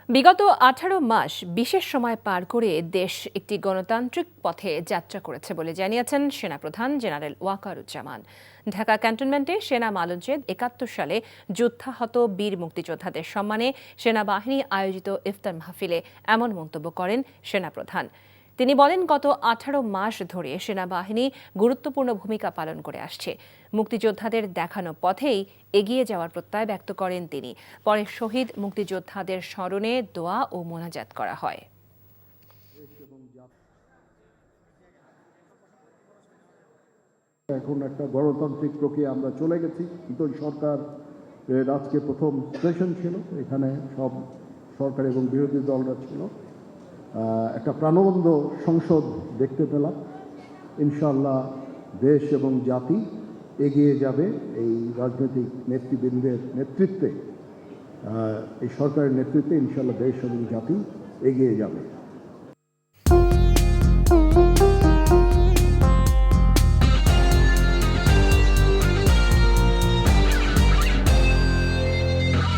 বিগত ১৮ মাস বিশেষ সময় পার করে দেশ একটি গণতান্ত্রিক পথে যাত্রা করেছে বলে জানিয়েছেন সেনাপ্রধান জেনারেল ওয়াকারুজ্জামান। ঢাকা ক্যান্টনমেন্টে সেনা মালঞ্চে ৭১ সালে যুদ্ধাহত বীর মুক্তিযোদ্ধাদের সম্মানে সেনাবাহিনী আয়োজিত ইফতার মাহফিলে এমন মন্তব্য করেন সেনাপ্রধান। তিনি বলেন, গত ১৮ মাস ধরে সেনাবাহিনী গুরুত্বপূর্ণ ভূমিকা পালন করে আসছে। মুক্তিযোদ্ধাদের দেখানো পথেই এগিয়ে যাওয়ার প্রত্যয় ব্যক্ত করেন তিনি। পরে শহীদ মুক্তিযোদ্ধাদের স্মরণে দোয়া ও মোনাজাত করা হয়। এখন একটা গণতান্ত্রিক প্রক্রিয়া আমরা চলে গেছি। কিন্তু সরকার আজকে প্রথম সেশন ছিল, এখানে সব সরকার এবং বিরোধী দলরা ছিল। একটা প্রাণবন্ত সংসদ দেখতে পেলাম। ইনশাআল্লাহ দেশ এবং জাতি এগিয়ে যাবে এই রাজনৈতিক নেতৃবৃন্দের নেতৃত্বে, এই সরকারের নেতৃত্বে ইনশাআল্লাহ দেশ এবং জাতি এগিয়ে যাবে।